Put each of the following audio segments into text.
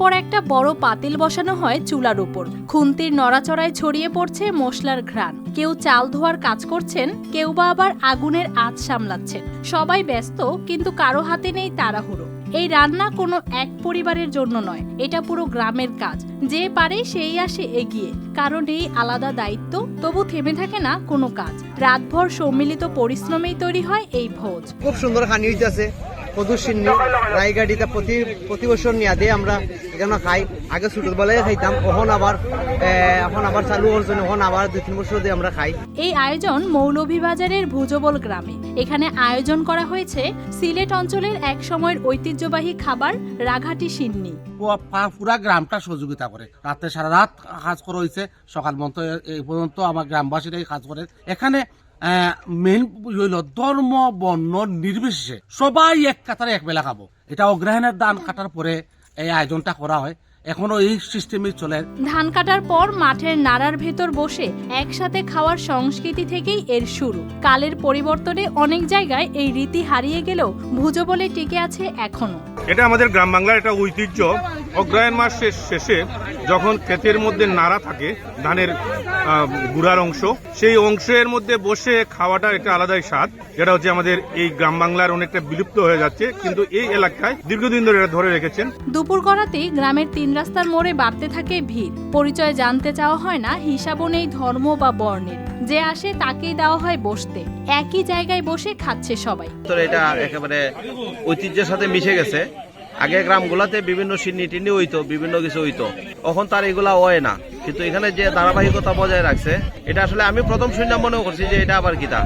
পর একটা বড় পাতিল বসানো হয় চুলার উপর। খুন্তির নড়াচড়ায় ছড়িয়ে পড়ছে মশলার ঘ্রাণ। কেউ চাল ধোয়ার কাজ করছেন, কেউ বা আবার আগুনের আঁচ সামলাচ্ছেন। সবাই ব্যস্ত, কিন্তু কারো হাতে নেই তাড়াহুড়ো। এই রান্না কোনো এক পরিবারের জন্য নয়, এটা পুরো গ্রামের কাজ। যে পারে সেই আসে এগিয়ে, কারণ এই আলাদা দায়িত্ব। তবু থেমে থাকে না কোনো কাজ। রাতভর সম্মিলিত পরিশ্রমেই তৈরি হয় এই ভোজ। খুব সুন্দর খানি হইতেছে। পদুশিন্নি রায়গাড়িতে প্রতি বছর নিয়ে দিয়ে আমরা এখানে খাই। আগে ছোটবেলায় খাইতাম, এখন আবার চালু হওয়ার জন্য এখন আবার 2-3 বছর দিয়ে আমরা খাই। এই আয়োজন মৌলভীবাজারের ভুজবল গ্রামে। এখানে আয়োজন করা হয়েছে সিলেট অঞ্চলের এক সময়ের ঐতিহ্যবাহী খাবার রাঘাটি সিন্নি। পুরা গ্রামটা সহযোগিতা করে। রাতে সারা রাত কাজ করা হয়েছে, সকাল এই পর্যন্ত আমার গ্রামবাসীরাই কাজ করে। এখানে মেইন হইল ধর্ম বর্ণ নির্বিশেষে সবাই এক কাতারে এক বেলা খাবো। এটা অগ্রহায়ণের ধান কাটার পরে এই আয়োজনটা করা হয়। এখনো এই সিস্টেমই চলে। ধান কাটার পর মাঠের নাড়ার ভেতর বসে একসাথে খাওয়ার সংস্কৃতি থেকেই এর শুরু। কালের পরিবর্তনে অনেক জায়গায় এই রীতি হারিয়ে গেলেও ভুজবলে টিকে আছে এখনো। এটা আমাদের গ্রাম বাংলার একটা ঐতিহ্য। অগ্রহায়ণ মাস শেষে যখন ক্ষেতের মধ্যে নাড়া থাকে, ধানের গুড়ার অংশ, সেই অংশের মধ্যে বসে খাওয়াটা একটা আলাদাই স্বাদ, যেটা হচ্ছে আমাদের এই গ্রাম বাংলার অনেকটা বিলুপ্ত হয়ে যাচ্ছে, কিন্তু এই এলাকায় দীর্ঘদিন ধরে এটা ধরে রেখেছেন। দুপুর গড়াতেই গ্রামের 3 রাস্তার মোড়ে বাড়তে থাকে ভিড়। পরিচয় জানতে চাওয়া হয় না, হিসাবও নেই ধর্ম বা বর্ণের। যে আসে তাকেই দেওয়া হয় বসতে। একই জায়গায় বসে খাচ্ছে সবাই। এটা একেবারে ঐতিহ্যের সাথে মিশে গেছে। আগে গ্রামগুলাতে বিভিন্ন সিন্নি টিন্নি হইতো, বিভিন্ন কিছু হইতো, এখন তার এগুলা হয় না। কিন্তু এখানে যে ধারাবাহিকতা বজায় রাখছে, এটা আসলে আমি প্রথম শুনে মনে করছি যে এটা আবার কিতা।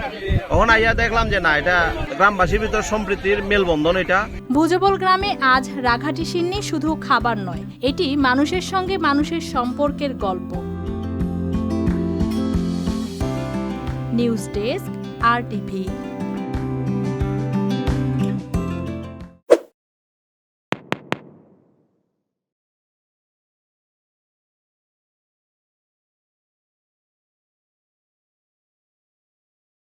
এখন আইয়া দেখলাম যে না, এটা গ্রামবাসীর ভিতর সম্প্রীতির মেলবন্ধন। এটা ভুজবল গ্রামে আজ রাঘাটি সিন্নি শুধু খাবার নয়, এটি মানুষের সঙ্গে মানুষের সম্পর্কের গল্প। News desk, RTV।